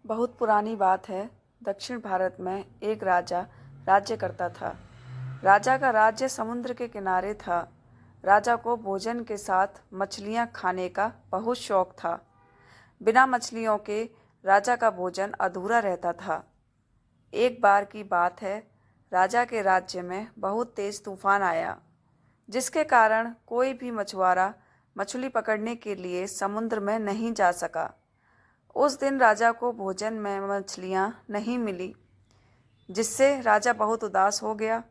बहुत पुरानी बात है। दक्षिण भारत में एक राजा राज्य करता था। राजा का राज्य समुद्र के किनारे था। राजा को भोजन के साथ मछलियाँ खाने का बहुत शौक था। बिना मछलियों के राजा का भोजन अधूरा रहता था। एक बार की बात है, राजा के राज्य में बहुत तेज तूफान आया, जिसके कारण कोई भी मछुआरा मछली पकड़ने के लिए समुद्र में नहीं जा सका। उस दिन राजा को भोजन में मछलियाँ नहीं मिली, जिससे राजा बहुत उदास हो गया।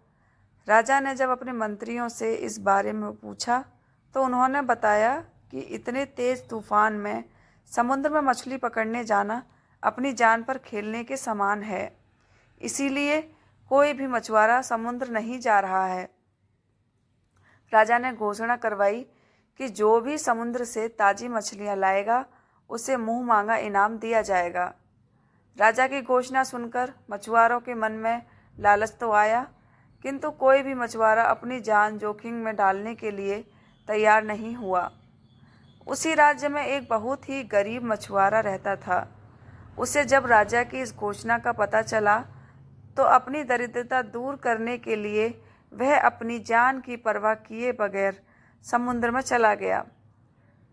राजा ने जब अपने मंत्रियों से इस बारे में पूछा तो उन्होंने बताया कि इतने तेज तूफान में समुद्र में मछली पकड़ने जाना अपनी जान पर खेलने के समान है। इसीलिए कोई भी मछुआरा समुद्र नहीं जा रहा है। राजा ने घोषणा करवाई कि जो भी समुद्र से ताज़ी मछलियाँ लाएगा उसे मुंह मांगा इनाम दिया जाएगा। राजा की घोषणा सुनकर मछुआरों के मन में लालच तो आया, किंतु कोई भी मछुआरा अपनी जान जोखिम में डालने के लिए तैयार नहीं हुआ। उसी राज्य में एक बहुत ही गरीब मछुआरा रहता था। उसे जब राजा की इस घोषणा का पता चला तो अपनी दरिद्रता दूर करने के लिए वह अपनी जान की परवाह किए बगैर समुद्र में चला गया।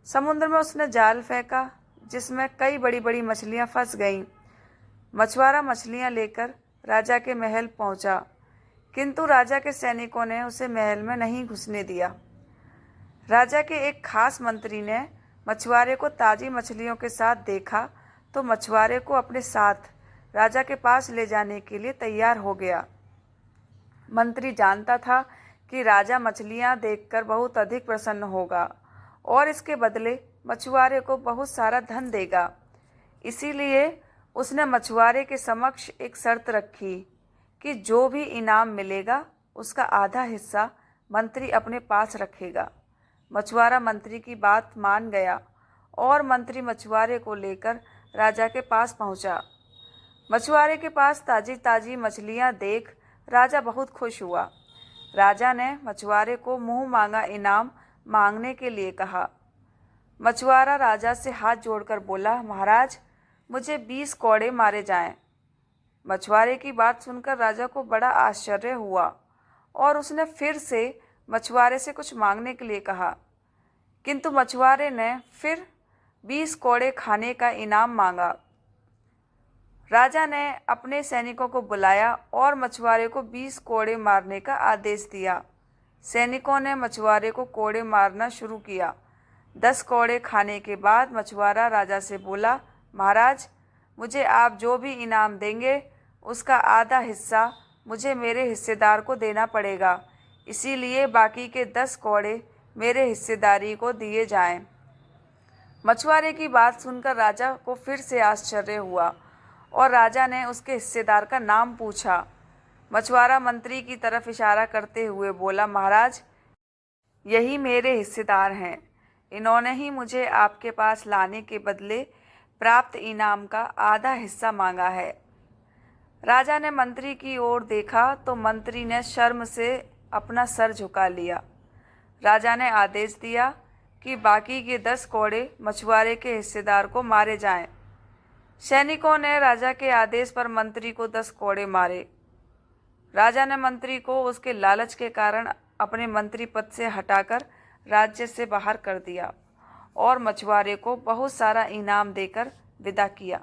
समुद्र में उसने जाल फेंका, जिसमें कई बड़ी बड़ी मछलियां फंस गईं। मछुआरा मछलियां लेकर राजा के महल पहुंचा, किंतु राजा के सैनिकों ने उसे महल में नहीं घुसने दिया। राजा के एक खास मंत्री ने मछुआरे को ताज़ी मछलियों के साथ देखा तो मछुआरे को अपने साथ राजा के पास ले जाने के लिए तैयार हो गया। मंत्री जानता था कि राजा मछलियां देखकर बहुत अधिक प्रसन्न होगा और इसके बदले मछुआरे को बहुत सारा धन देगा। इसीलिए उसने मछुआरे के समक्ष एक शर्त रखी कि जो भी इनाम मिलेगा उसका आधा हिस्सा मंत्री अपने पास रखेगा। मछुआरा मंत्री की बात मान गया और मंत्री मछुआरे को लेकर राजा के पास पहुंचा। मछुआरे के पास ताज़ी ताज़ी मछलियां देख राजा बहुत खुश हुआ। राजा ने मछुआरे को मुंह मांगा इनाम मांगने के लिए कहा। मछुआरा राजा से हाथ जोड़कर बोला, महाराज, मुझे 20 कौड़े मारे जाएं। मछुआरे की बात सुनकर राजा को बड़ा आश्चर्य हुआ और उसने फिर से मछुआरे से कुछ मांगने के लिए कहा, किंतु मछुआरे ने फिर 20 कौड़े खाने का इनाम मांगा। राजा ने अपने सैनिकों को बुलाया और मछुआरे को 20 कौड़े मारने का आदेश दिया। सैनिकों ने मछुआरे को कौड़े मारना शुरू किया। 10 कौड़े खाने के बाद मछुआरा राजा से बोला, महाराज, मुझे आप जो भी इनाम देंगे उसका आधा हिस्सा मुझे मेरे हिस्सेदार को देना पड़ेगा, इसीलिए बाकी के 10 कौड़े मेरे हिस्सेदारी को दिए जाएं। मछुआरे की बात सुनकर राजा को फिर से आश्चर्य हुआ और राजा ने उसके हिस्सेदार का नाम पूछा। मछुआरा मंत्री की तरफ इशारा करते हुए बोला, महाराज, यही मेरे हिस्सेदार हैं। इन्होंने ही मुझे आपके पास लाने के बदले प्राप्त इनाम का आधा हिस्सा मांगा है। राजा ने मंत्री की ओर देखा तो मंत्री ने शर्म से अपना सर झुका लिया। राजा ने आदेश दिया कि बाकी के 10 कौड़े मछुआरे के हिस्सेदार को मारे जाएं। सैनिकों ने राजा के आदेश पर मंत्री को 10 कौड़े मारे। राजा ने मंत्री को उसके लालच के कारण अपने मंत्री पद से हटाकर राज्य से बाहर कर दिया और मछुआरे को बहुत सारा इनाम देकर विदा किया।